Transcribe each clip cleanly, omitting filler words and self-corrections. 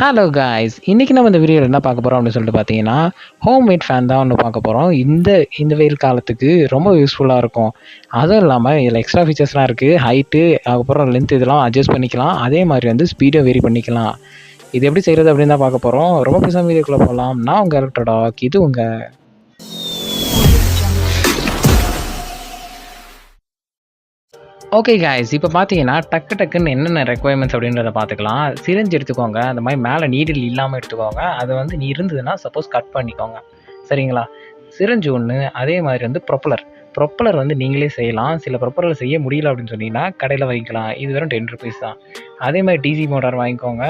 Hello guys, இன்னைக்கு நம்ம இந்த வீடியோவில் என்ன பார்க்க போகிறோம் அப்படின்னு சொல்லிட்டு பார்த்தீங்கன்னா, ஹோம் மேட் ஃபேன் தான் ஒன்று பார்க்க போகிறோம். இந்த இந்த வெயில் காலத்துக்கு ரொம்ப யூஸ்ஃபுல்லாக இருக்கும். அதுவும் இல்லாமல் இதில் எக்ஸ்ட்ரா ஃபீச்சர்ஸ்லாம் இருக்குது. ஹைட்டு, அதுக்கப்புறம் லென்த் இதெல்லாம் அட்ஜஸ்ட் பண்ணிக்கலாம். அதே மாதிரி வந்து ஸ்பீடை வேரி பண்ணிக்கலாம். இது எப்படி செய்கிறது அப்படின்னு தான் பார்க்க போகிறோம். ரொம்ப பெருசாக வீடியோக்குள்ளே போகலாம். நான் உங்கள் எலக்ட்ரோ டாக், இது உங்கள் ஓகே காய்ஸ், இப்போ பார்த்தீங்கன்னா டக்குன்னு என்னென்ன ரெக்குவயர்மெண்ட்ஸ் அப்படின்றத பார்த்துக்கலாம். சிரிஞ்ச் எடுத்துக்கோங்க. அந்த மாதிரி மேலே நீடில் இல்லாமல் எடுத்துக்கோங்க. அது வந்து நீ இருந்ததுன்னா சப்போஸ் கட் பண்ணிக்கோங்க. சரிங்களா? சிரிஞ்சு ஒன்று, அதே மாதிரி வந்து ப்ரொப்பலர் வந்து நீங்களே செய்யலாம். சில ப்ரொப்பலர் செய்ய முடியல அப்படின்னு சொன்னீங்கன்னா கடையில் வாங்கிக்கலாம். இது வெறும் ₹10 தான். அதே மாதிரி டிசி மோட்டார் வாங்கிக்கோங்க.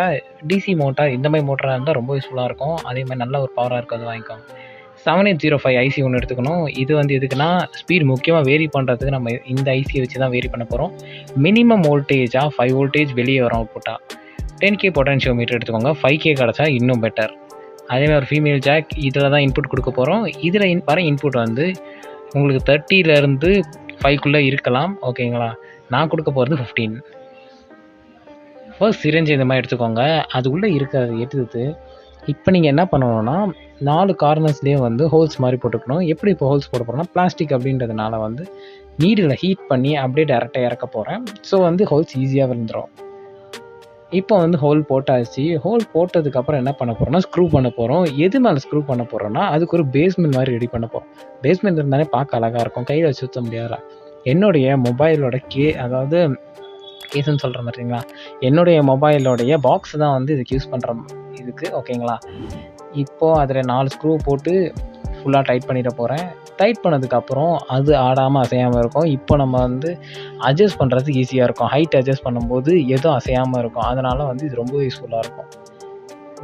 டிசி மோட்டார் இந்த மாதிரி மோட்டராக இருந்தால் ரொம்ப யூஸ்ஃபுல்லாக இருக்கும். அதே மாதிரி நல்ல ஒரு பவராக இருக்கிறது வாங்கிக்கோங்க. 7805 ஐசி ஒன்று எடுத்துக்கணும். இது வந்து எதுக்குன்னா ஸ்பீட் முக்கியமாக வேரி பண்ணுறதுக்கு நம்ம இந்த ஐசியை வச்சு தான் வேரி பண்ண போகிறோம். மினிமம் வோல்டேஜாக 5 வோல்டேஜ் வெளியே வரும் அவுட்புட்டாக. 10K பொட்டன்ஷியோமீட்டர் எடுத்துக்கோங்க. 5K கிடச்சா இன்னும் பெட்டர். அதேமாதிரி ஒரு ஃபீமேல் ஜாக் இதில் தான் இன்புட் கொடுக்க போகிறோம். இதில் வர இன்புட் வந்து உங்களுக்கு 30லேருந்து 5க்குள்ளே இருக்கலாம். ஓகேங்களா? நான் கொடுக்க போகிறது 15. ஃபர்ஸ்ட் சிரஞ்சு இந்த மாதிரி எடுத்துக்கோங்க. அதுக்குள்ளே இருக்கிறத எடுத்து இப்போ நீங்கள் என்ன பண்ணணும்னா 4 கார்னர்ஸ்லேயும் வந்து ஹோல்ஸ் மாதிரி போட்டுக்கணும். எப்படி இப்போ ஹோல்ஸ் போட போகிறோம்னா பிளாஸ்டிக் அப்படின்றதுனால வந்து நீடில் ஹீட் பண்ணி அப்படியே டேரெக்டாக இறக்க போகிறேன். ஸோ வந்து ஹோல்ஸ் ஈஸியாக விழுந்துடும். இப்போ வந்து ஹோல் போட்டாச்சு. ஹோல் போட்டதுக்கப்புறம் என்ன பண்ண போகிறோம்னா ஸ்க்ரூ பண்ண போகிறோம். எது மேலே ஸ்க்ரூ பண்ண போகிறோம்னா அதுக்கு ஒரு பேஸ்மெண்ட் மாதிரி ரெடி பண்ண போகிறோம். பேஸ்மெண்ட் இருந்தாலே பார்க்க அழகாக இருக்கும். கையில் வச்சு சுற்ற முடியாதா? என்னுடைய மொபைலோட அதாவது கேஸ்ன்னு சொல்கிற மாதிரிங்களா, என்னுடைய மொபைலோடைய பாக்ஸ் தான் வந்து இதுக்கு யூஸ் பண்ணுற இதுக்கு. ஓகேங்களா? இப்போது அதில் 4 ஸ்க்ரூ போட்டு ஃபுல்லாக டைட் பண்ணிட போகிறேன். டைட் பண்ணதுக்கப்புறம் அது ஆடாமல் அசையாமல் இருக்கும். இப்போ நம்ம வந்து அட்ஜஸ்ட் பண்ணுறதுக்கு ஈஸியாக இருக்கும். ஹைட் அட்ஜஸ்ட் பண்ணும்போது எதுவும் அசையாமல் இருக்கும். அதனால் வந்து இது ரொம்ப யூஸ்ஃபுல்லாக இருக்கும்.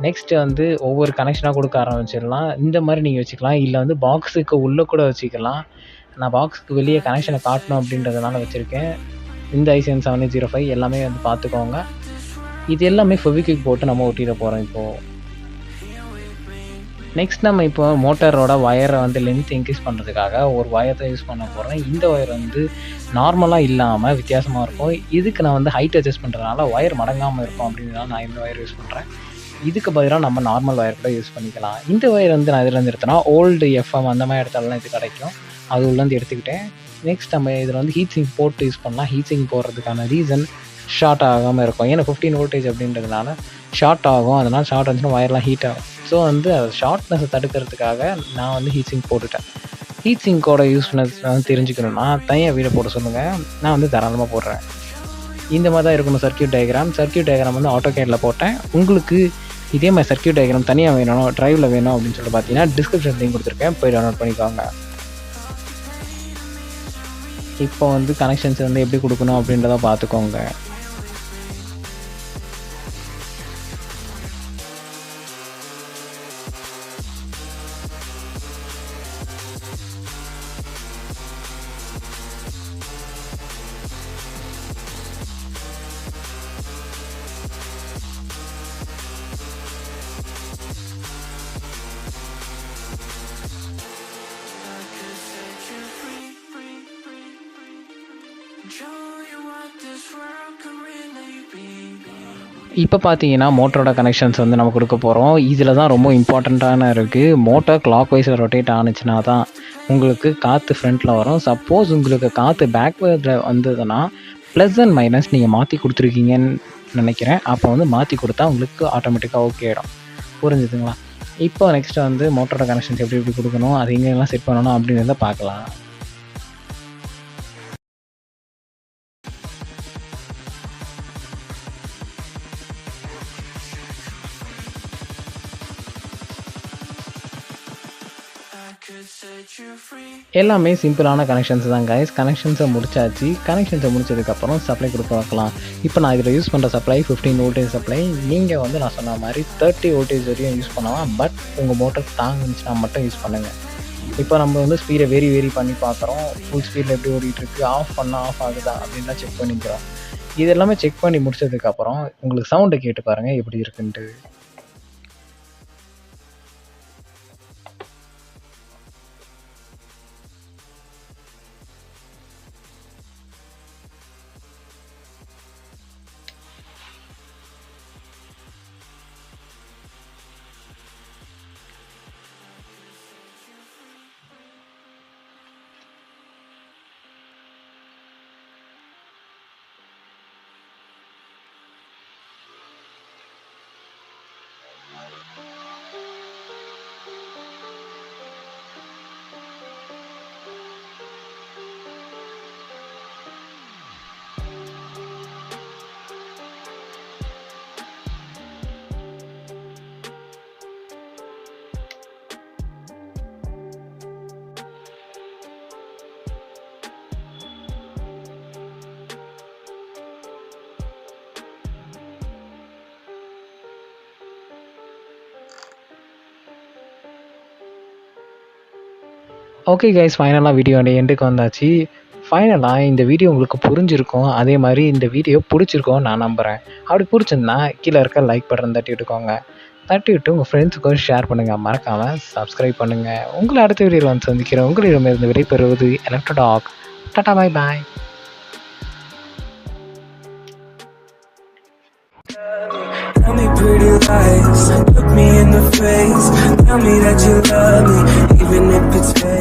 நெக்ஸ்ட்டு வந்து ஒவ்வொரு கனெக்ஷனாக கொடுக்க ஆரம்பிச்சிடலாம். இந்த மாதிரி நீங்கள் வச்சுக்கலாம். இல்லை வந்து பாக்ஸுக்கு உள்ளே கூட வச்சுக்கலாம். நான் பாக்ஸுக்கு வெளியே கனெக்ஷனை காட்டணும் அப்படின்றதுனால வச்சுருக்கேன். இந்த i7-7805 எல்லாமே வந்து பார்த்துக்கோங்க. இது எல்லாமே ஃபெவிக்விக் போட்டு நம்ம ஒட்டிட போகிறோம் இப்போது. நெக்ஸ்ட் நம்ம இப்போ மோட்டரோட ஒயரை வந்து லென்த் இன்க்ரீஸ் பண்ணுறதுக்காக ஒரு ஒயர் தான் யூஸ் பண்ண போகிறேன். இந்த ஒயர் வந்து நார்மலாக இல்லாமல் வித்தியாசமாக இருக்கும். இதுக்கு நான் வந்து ஹைட் அட்ஜஸ்ட் பண்ணுறதுனால ஒயர் மடங்காமல் இருக்கும் அப்படின்றதுனால நான் இந்த ஒயர் யூஸ் பண்ணுறேன். இதுக்கு பதிலாக நம்ம நார்மல் ஒயர் கூட யூஸ் பண்ணிக்கலாம். இந்த ஒயர் வந்து நான் இதில் எடுத்தேன்னா ஓல்டு எஃப்எம் அந்த மாதிரி இடத்துலலாம் இது கிடைக்கும். அது உள்ளேருந்து எடுத்துக்கிட்டேன். நெக்ஸ்ட் நம்ம இதில் வந்து ஹீட் சிங்க் போட்டு யூஸ் பண்ணலாம். ஹீட் சிங்க் போடுறதுக்கான ரீசன் ஷார்ட் ஆகாமல் இருக்கும். ஏன்னா 15 வோல்டேஜ் அப்படின்றதுனால ஷார்ட் ஆகும். அதனால் ஷார்ட் வந்துச்சுன்னா ஒயர்லாம் ஹீட் ஆகும். ஸோ வந்து ஷார்ட்னஸை தடுக்கிறதுக்காக நான் வந்து ஹீட் சிங்க் போட்டுட்டேன். ஹீட் சிங்கோட யூஸ்ஃபுல்னஸ் வந்து தெரிஞ்சுக்கணுன்னா தனியாக வீடியோ போட சொல்லுங்கள். நான் வந்து தாராளமாக போடுறேன். இந்த மாதிரி தான் இருக்கணும் சர்க்யூட் டயக்ராம் வந்து ஆட்டோகேடில் போட்டேன். உங்களுக்கு இதே மாதிரி சர்க்யூட் டயக்ராம் தனியாக வேணும், ட்ரைவில் வேணும் அப்படின்னு சொல்லி பார்த்தீங்கன்னா டிஸ்கிரிப்ஷன் லிங்க் கொடுத்துருக்கேன், போய் டவுன்லோட் பண்ணிக்கோங்க. இப்போ வந்து கனெக்ஷன்ஸ் வந்து எப்படி கொடுக்கணும் அப்படின்றத பார்த்துக்கோங்க. இப்போ பார்த்தீங்கன்னா மோட்டரோட கனெக்ஷன்ஸ் வந்து நம்ம கொடுக்க போகிறோம். இதில் தான் ரொம்ப இம்பார்ட்டண்ட்டான இருக்குது. மோட்டார் கிளாக் வைஸில் ரொட்டேட் ஆனிச்சுன்னா தான் உங்களுக்கு காற்று ஃப்ரண்ட்டில் வரும். சப்போஸ் உங்களுக்கு காற்று பேக்வேர்டில் வந்ததுன்னா ப்ளஸ் அண்ட் மைனஸ் நீங்கள் மாற்றி கொடுத்துருக்கீங்கன்னு நினைக்கிறேன். அப்போ வந்து மாற்றி கொடுத்தா உங்களுக்கு ஆட்டோமேட்டிக்காக ஓகே ஆகிடும். புரிஞ்சுதுங்களா? இப்போ நெக்ஸ்ட்டு வந்து மோட்டரோட கனெக்ஷன்ஸ் எப்படி கொடுக்கணும், அது எங்கெல்லாம் செட் பண்ணணும் அப்படின்றத பார்க்கலாம். எல்லாமே சிம்பிளான கனெக்ஷன்ஸ் தான் கைஸ். கனெக்ஷன்ஸை முடிச்சதுக்கப்புறம் சப்ளை கொடுக்க வைக்கலாம். இப்போ நான் இதில் யூஸ் பண்ணுற சப்ளை 15 வோல்டேஜ் சப்ளை. நீங்கள் வந்து நான் சொன்ன மாதிரி 30 வோல்டேஜ் வரையும் யூஸ் பண்ணலாம். பட் உங்கள் மோட்டர் தாங்குச்சுன்னா மட்டும் யூஸ் பண்ணுங்கள். இப்போ நம்ம வந்து ஸ்பீடை வேரி பண்ணி பார்க்குறோம். ஃபுல் ஸ்பீடில் எப்படி ஓடிட்டுருக்கு, ஆஃப் பண்ணால் ஆஃப் ஆகுதா அப்படின்லாம் செக் பண்ணிக்கிறோம். இது எல்லாமே செக் பண்ணி முடிச்சதுக்கப்புறம் உங்களுக்கு சவுண்டை கேட்டு பாருங்கள் எப்படி இருக்குன்ட்டு. ஓகே கைஸ், ஃபைனலாக வீடியோட எண்டுக்கு வந்தாச்சு. ஃபைனலாக இந்த வீடியோ உங்களுக்கு புரிஞ்சிருக்கும், அதே மாதிரி இந்த வீடியோ பிடிச்சிருக்கும் நான் நம்புகிறேன். அப்படி பிடிச்சிருந்தா கீழே இருக்க லைக் பட்டன் தட்டி விட்டுக்கோங்க. தட்டி விட்டு உங்கள் ஃப்ரெண்ட்ஸுக்கும் ஷேர் பண்ணுங்கள். மறக்காமல் சப்ஸ்கிரைப் பண்ணுங்கள். உங்களை அடுத்த வீடியோவில் வந்து சந்திக்கிறேன். உங்களிடமிருந்து விடைபெறுவது electro talk. Tata, bye bye. Tell me pretty lies, look me in the face. Tell me that you love me, even if it's fake.